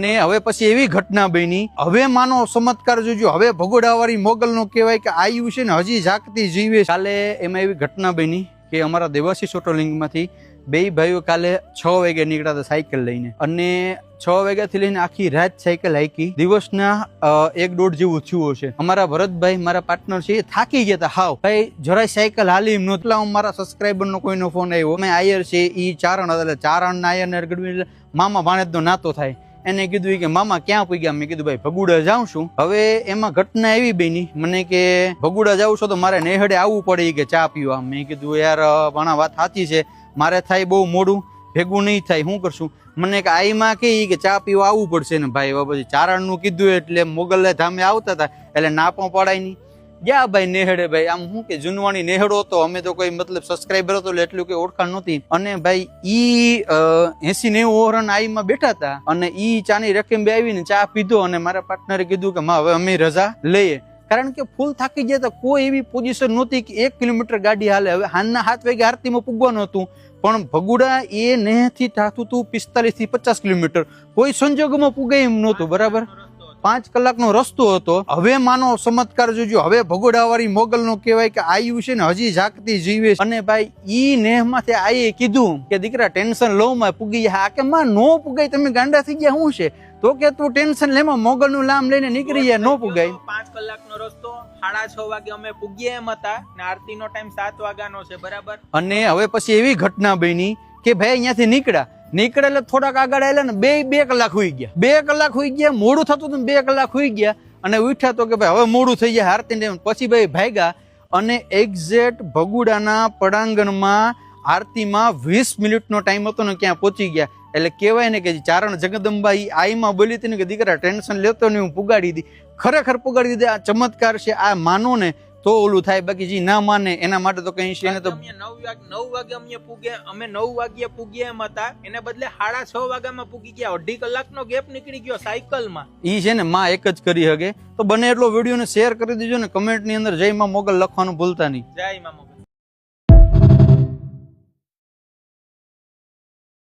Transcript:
ને હવે પછી એવી ઘટના બની, હવે માનો ચમત્કાર જોજો, હવે ભગોડાવાળી મોગલ નો કહેવાય કે આયુ છે ને હજી જાગતી જીવે. કાલે એમાં એવી ઘટના બની કે અમારા દેવાશી સોટોલિંગ માંથી બે ભાઈઓ કાલે 6 વાગે નીકળ્યા હતા સાયકલ લઈને, અને 6 વાગ્યાથી લઈને આખી રાત સાયકલ હાકી. દિવસના 1-1.5 જેવું થયું છે. અમારા ભરતભાઈ મારા પાર્ટનર છે એ થાકી ગયા હતા હાવ, ભાઈ જરાય સાયકલ હાલી એમ નહોતું. મારા સબસ્ક્રાઈબર નો કોઈનો ફોન આવ્યો, અમે આયર છે ઈ ચારણ હતા, એટલે ચારણ ના આયર ને ગડવી મામા ભાણેજ નો નાતો થાય. એને કીધું કે મામા ક્યાં પૂગ્યા? મેં કીધું ભાઈ ભગુડા જાઉં છું. હવે એમાં ઘટના એવી બની મને કે ભગુડા જાઉં છો તો મારે નેહડે આવવું પડે કે ચા પીવા. મેં કીધું યાર ભાણા વાત સાચી છે, મારે થાય બહુ મોડું, ભેગું નહીં થાય, શું કરશું? મને કે આઈમાં કે ચા પીવા આવવું પડશે ને ભાઈ. પછી ચારણ નું કીધું એટલે મોગલે ધામે આવતા હતા એટલે ના પણ પડાય નહીં. ગયા ભાઈ નેહડે. ભાઈ આમ શું કે જૂનવાણી નેહડો હતો, અમે તો કોઈ મતલબ સબસ્ક્રાઈબર હતો એટલે એટલું કઈ ઓળખાણ નહોતી. અને ભાઈ ઈ 80-90 ઓવરન આઈમાં બેઠા હતા અને ઈ ચાની રકમ બે આવીને ચા પીધો. અને મારા પાર્ટનરે કીધું કે માં હવે અમે રજા લઈએ, કારણ કે ફૂલ થાકી ગયા હતા. કોઈ એવી પોઝિશન નહોતી કે 1 કિલોમીટર ગાડી હાલે. હવે હાલના 7 વાગે આરતીમાં પૂગવાનું હતું, પણ ભગુડા એ નેહથી થાતું હતું 45 થી 50 કિલોમીટર. કોઈ સંજોગોમાં પૂગાય એમ નહોતું, બરાબર 5 કલાકનો રસ્તો હતો. હવે માનો ચમત્કાર જોજો, હવે ભગોડાવાળી મોગલ નો કહેવાય કે આયુ છે ને હજી જાગતી જીવે. અને ભાઈ ઈ નેહ માંથી આયે કીધું કે દીકરા ટેન્શન લો માં પૂગી જાય. આ કે માં નો પૂગાય, તમે ગાંડા થઈ ગયા શું છે? તો કે તું ટેન્શન લેમાં મોગલ નું નામ લઈને નીકળી જાય, નો પૂગાય. 5 કલાકનો રસ્તો 6:30 વાગે અમે પૂગ્યા એમ હતા ને આરતી નો ટાઈમ 7 વાગ્યાનો છે, બરાબર. અને હવે પછી એવી ઘટના બની કે ભાઈ અહીંયાથી નીકળ્યા એટલે થોડાક આગળ આવેલા ને 2 કલાક હોઈ ગયા. 2 કલાક હોઈ ગયા, મોડું થતું હતું, 2 કલાક હોઈ ગયા. અને ઉઠ્યા તો કે ભાઈ હવે મોડું થઈ જાય આરતી. પછી ભાઈ ભાગ્યા અને એક્ઝેક્ટ ભગુડાના પડાંગણમાં આરતીમાં 20 મિનિટનો ટાઈમ હતો ને ક્યાં પહોંચી ગયા. એટલે કહેવાય ને કે ચારણ જગદંબા આઈમાં બોલી હતી ને કે દીકરા ટેન્શન લેતો નહીં, હું પુગાડી દી. ખરેખર પુગાડી દીધી. આ ચમત્કાર છે, આ માનો ને તો ઓલું થાય, બાકી જે ના માને એના માટે તો કઈ છે ને. તો 9 વાગે અમે પૂગ્યા, અમે 9 વાગ્યા પૂગ્યા એમ હતા, એને બદલે 6:30 વાગ્યામાં પૂગી ગયા. 2.5 કલાકનો ગેપ નીકળી ગયો સાયકલમાં. ઈ છે ને માં એક જ કરી શકે. તો બને એટલો વિડીયો ને શેર કરી દેજો ને કમેન્ટ ની અંદર જય માં મોગલ લખવાનું ભૂલતા નહીં. જય માં મોગલ.